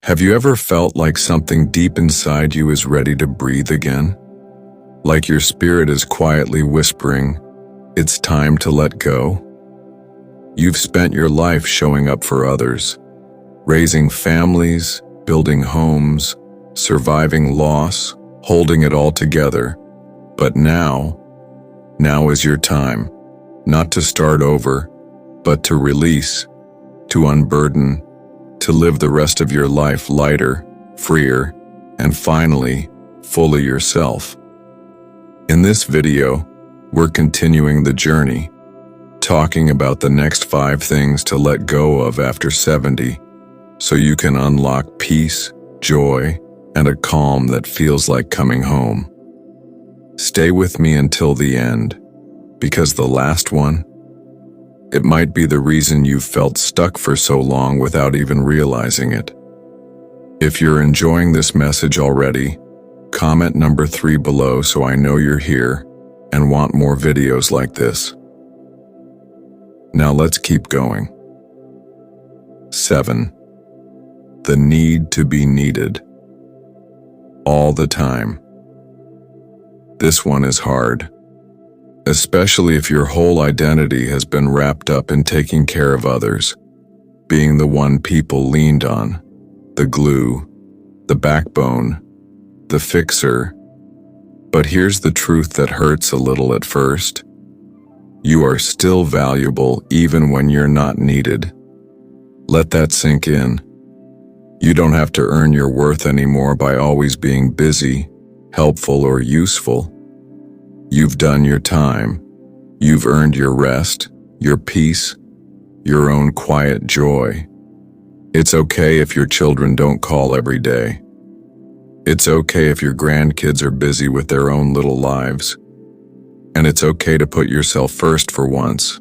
Have you ever felt like something deep inside you is ready to breathe again? Like your spirit is quietly whispering, "It's time to let go"? You've spent your life showing up for others, raising families, building homes, surviving loss, holding it all together. But now is your time, not to start over, but to release, to unburden, to live the rest of your life lighter, freer, and finally, fully yourself. In this video, we're continuing the journey, talking about the next 5 things to let go of after 70, so you can unlock peace, joy, and a calm that feels like coming home. Stay with me until the end, because the last one, it might be the reason you've felt stuck for so long without even realizing it. If you're enjoying this message already, comment number 3 below so I know you're here and want more videos like this. Now let's keep going. 7. The need to be needed. All the time. This one is hard, especially if your whole identity has been wrapped up in taking care of others, being the one people leaned on, the glue, the backbone, the fixer. But here's the truth that hurts a little at first. You are still valuable even when you're not needed. Let that sink in. You don't have to earn your worth anymore by always being busy, helpful, or useful. You've done your time. You've earned your rest, your peace, your own quiet joy. It's okay if your children don't call every day. It's okay if your grandkids are busy with their own little lives. And it's okay to put yourself first for once.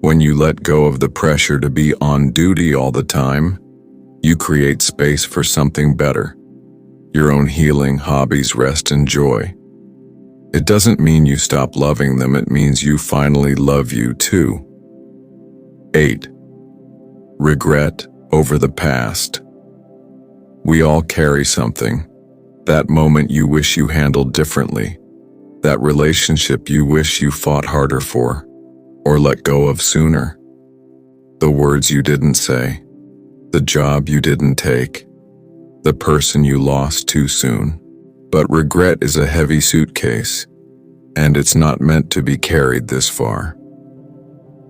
When you let go of the pressure to be on duty all the time, you create space for something better. Your own healing, hobbies, rest, and joy. It doesn't mean you stop loving them, it means you finally love you too. 8. Regret over the past. We all carry something. That moment you wish you handled differently. That relationship you wish you fought harder for, or let go of sooner. The words you didn't say. The job you didn't take. The person you lost too soon. But regret is a heavy suitcase, and it's not meant to be carried this far.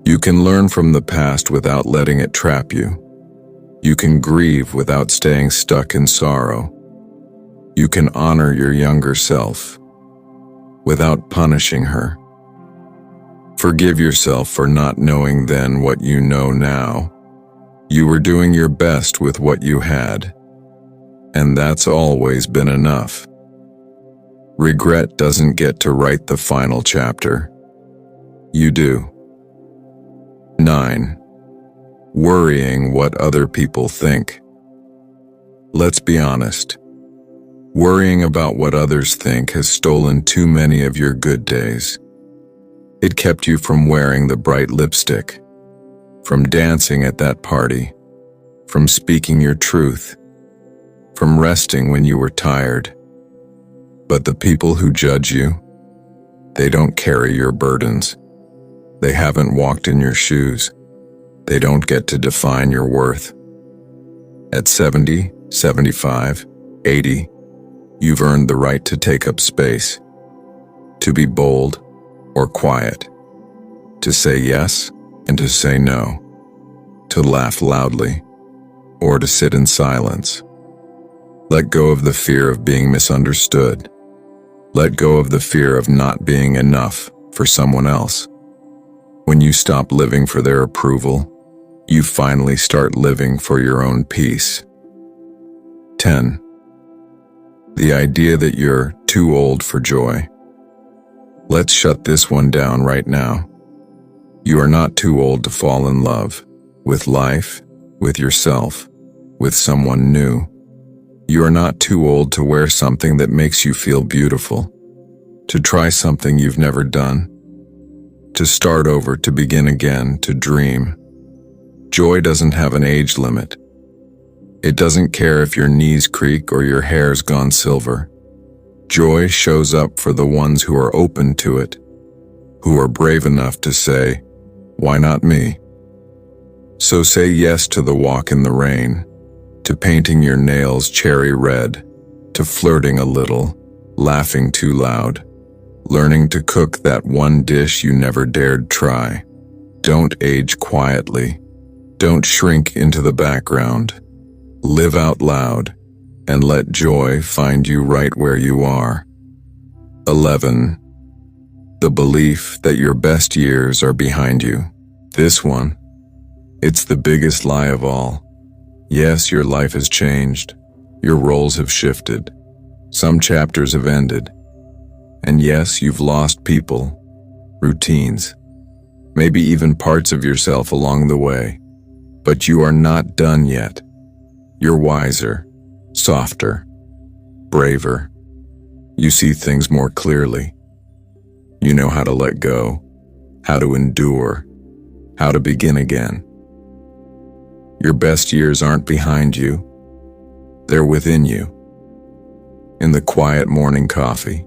You can learn from the past without letting it trap you. You can grieve without staying stuck in sorrow. You can honor your younger self without punishing her. Forgive yourself for not knowing then what you know now. You were doing your best with what you had, and that's always been enough. Regret doesn't get to write the final chapter. You do. 9. Worrying what other people think. Let's be honest. Worrying about what others think has stolen too many of your good days. It kept you from wearing the bright lipstick, from dancing at that party, from speaking your truth, from resting when you were tired. But the people who judge you, they don't carry your burdens. They haven't walked in your shoes. They don't get to define your worth. At 70, 75, 80, you've earned the right to take up space, to be bold or quiet, to say yes and to say no, to laugh loudly or to sit in silence. Let go of the fear of being misunderstood. Let go of the fear of not being enough for someone else. When you stop living for their approval, you finally start living for your own peace. 10. The idea that you're too old for joy. Let's shut this one down right now. You are not too old to fall in love with life, with yourself, with someone new. You are not too old to wear something that makes you feel beautiful, to try something you've never done, to start over, to begin again, to dream. Joy doesn't have an age limit. It doesn't care if your knees creak or your hair's gone silver. Joy shows up for the ones who are open to it, who are brave enough to say, "Why not me?" So say yes to the walk in the rain, to painting your nails cherry red, to flirting a little, laughing too loud, learning to cook that one dish you never dared try. Don't age quietly. Don't shrink into the background. Live out loud and let joy find you right where you are. 11. The belief that your best years are behind you. This one, it's the biggest lie of all. Yes, your life has changed. Your roles have shifted. Some chapters have ended. And yes, you've lost people, routines, maybe even parts of yourself along the way. But you are not done yet. You're wiser, softer, braver. You see things more clearly. You know how to let go, how to endure, how to begin again. Your best years aren't behind you. They're within you. In the quiet morning coffee,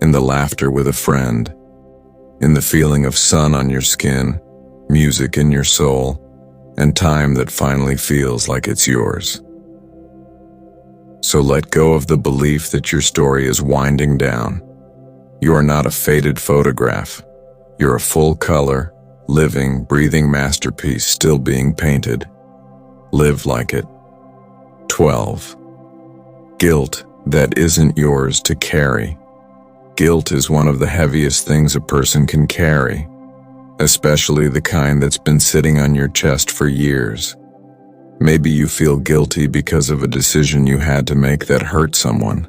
in the laughter with a friend, in the feeling of sun on your skin, music in your soul, and time that finally feels like it's yours. So let go of the belief that your story is winding down. You are not a faded photograph. You're a full-color, living, breathing masterpiece still being painted. Live like it. 12. Guilt that isn't yours to carry. Guilt is one of the heaviest things a person can carry, especially the kind that's been sitting on your chest for years. Maybe you feel guilty because of a decision you had to make that hurt someone.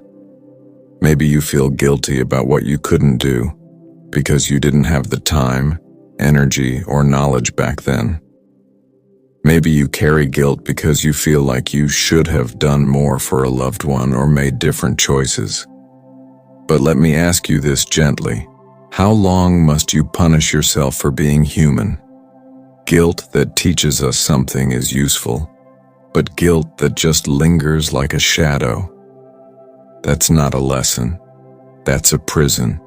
Maybe you feel guilty about what you couldn't do because you didn't have the time, energy, or knowledge back then. Maybe you carry guilt because you feel like you should have done more for a loved one or made different choices. But let me ask you this gently. How long must you punish yourself for being human? Guilt that teaches us something is useful, but guilt that just lingers like a shadow, that's not a lesson. That's a prison.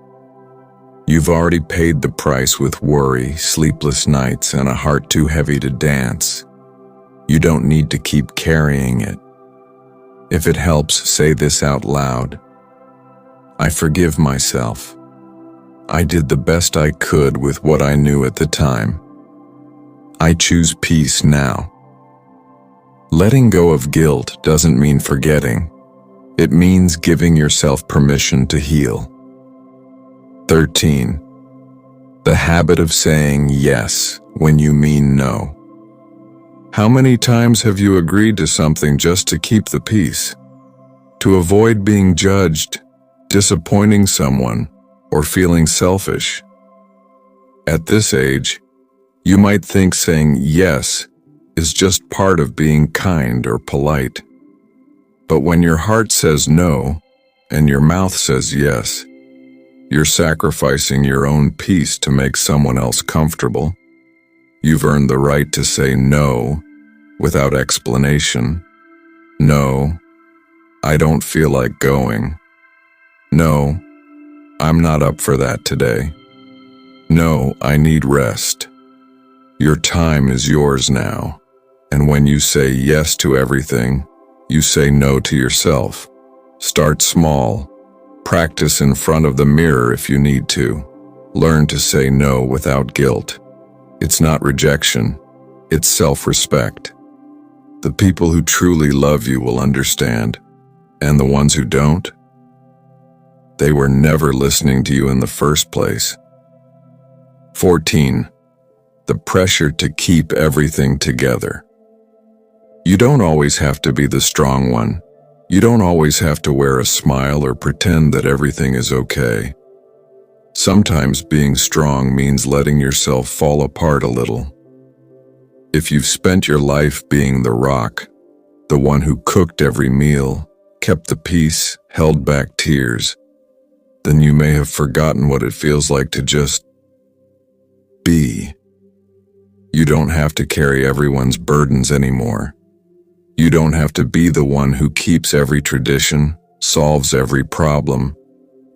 You've already paid the price with worry, sleepless nights, and a heart too heavy to dance. You don't need to keep carrying it. If it helps, say this out loud. I forgive myself. I did the best I could with what I knew at the time. I choose peace now. Letting go of guilt doesn't mean forgetting. It means giving yourself permission to heal. 13. The habit of saying yes when you mean no. How many times have you agreed to something just to keep the peace? To avoid being judged, disappointing someone, or feeling selfish? At this age, you might think saying yes is just part of being kind or polite. But when your heart says no, and your mouth says yes, you're sacrificing your own peace to make someone else comfortable. You've earned the right to say no without explanation. No, I don't feel like going. No, I'm not up for that today. No, I need rest. Your time is yours now, and when you say yes to everything, you say no to yourself. Start small. Practice in front of the mirror if you need to. Learn to say no without guilt. It's not rejection, it's self-respect. The people who truly love you will understand, and the ones who don't, they were never listening to you in the first place. 14. The pressure to keep everything together. You don't always have to be the strong one. You don't always have to wear a smile or pretend that everything is okay. Sometimes being strong means letting yourself fall apart a little. If you've spent your life being the rock, the one who cooked every meal, kept the peace, held back tears, then you may have forgotten what it feels like to just be. You don't have to carry everyone's burdens anymore. You don't have to be the one who keeps every tradition, solves every problem,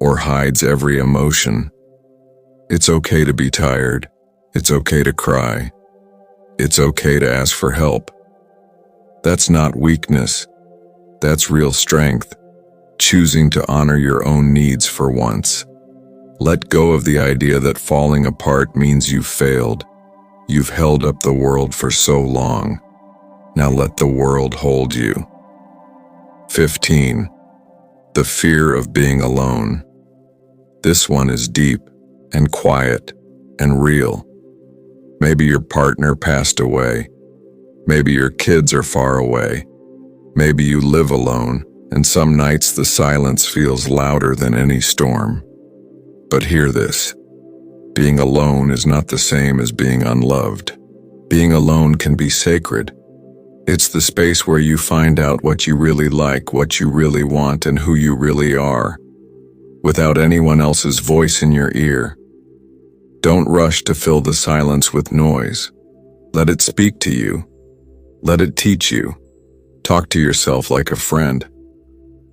or hides every emotion. It's okay to be tired. It's okay to cry. It's okay to ask for help. That's not weakness. That's real strength, choosing to honor your own needs for once. Let go of the idea that falling apart means you've failed. You've held up the world for so long. Now let the world hold you. 15. The fear of being alone. This one is deep and quiet and real. Maybe your partner passed away. Maybe your kids are far away. Maybe you live alone, and some nights the silence feels louder than any storm. But hear this. Being alone is not the same as being unloved. Being alone can be sacred. It's the space where you find out what you really like, what you really want, and who you really are, without anyone else's voice in your ear. Don't rush to fill the silence with noise. Let it speak to you. Let it teach you. Talk to yourself like a friend.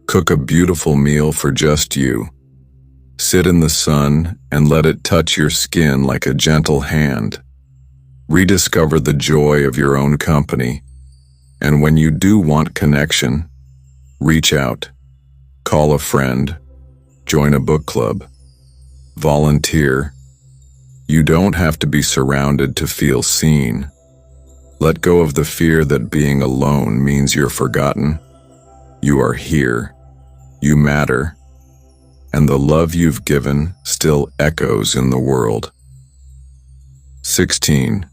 Cook a beautiful meal for just you. Sit in the sun and let it touch your skin like a gentle hand. Rediscover the joy of your own company. And when you do want connection, reach out. Call a friend. Join a book club. Volunteer. You don't have to be surrounded to feel seen. Let go of the fear that being alone means you're forgotten. You are here. You matter. And the love you've given still echoes in the world. 16.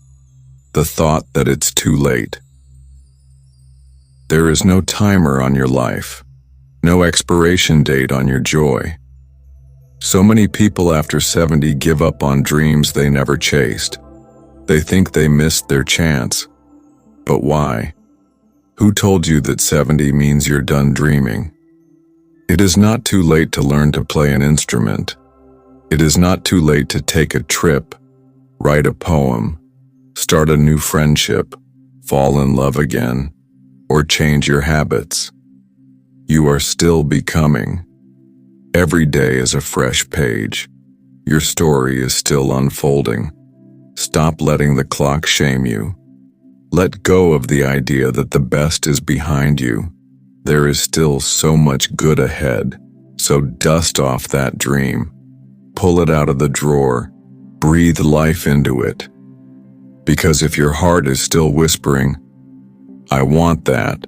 The thought that it's too late. There is no timer on your life, no expiration date on your joy. So many people after 70 give up on dreams they never chased. They think they missed their chance. But why? Who told you that 70 means you're done dreaming? It is not too late to learn to play an instrument. It is not too late to take a trip, write a poem, start a new friendship, fall in love again, or change your habits. You are still becoming. Every day is a fresh page. Your story is still unfolding. Stop letting the clock shame you. Let go of the idea that the best is behind you. There is still so much good ahead, so dust off that dream. Pull it out of the drawer. Breathe life into it. Because if your heart is still whispering, "I want that,"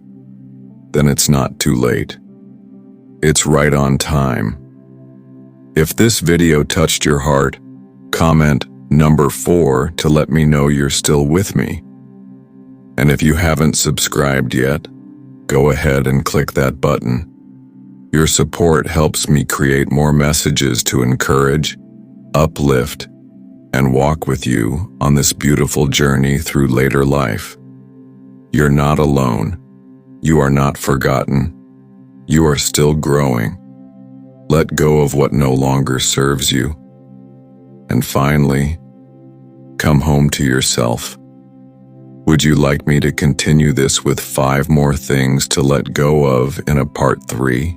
then it's not too late. It's right on time. If this video touched your heart, comment number 4 to let me know you're still with me. And if you haven't subscribed yet, go ahead and click that button. Your support helps me create more messages to encourage, uplift, and walk with you on this beautiful journey through later life. You're not alone. You are not forgotten. You are still growing. Let go of what no longer serves you. And finally, come home to yourself. Would you like me to continue this with 5 more things to let go of in a part 3?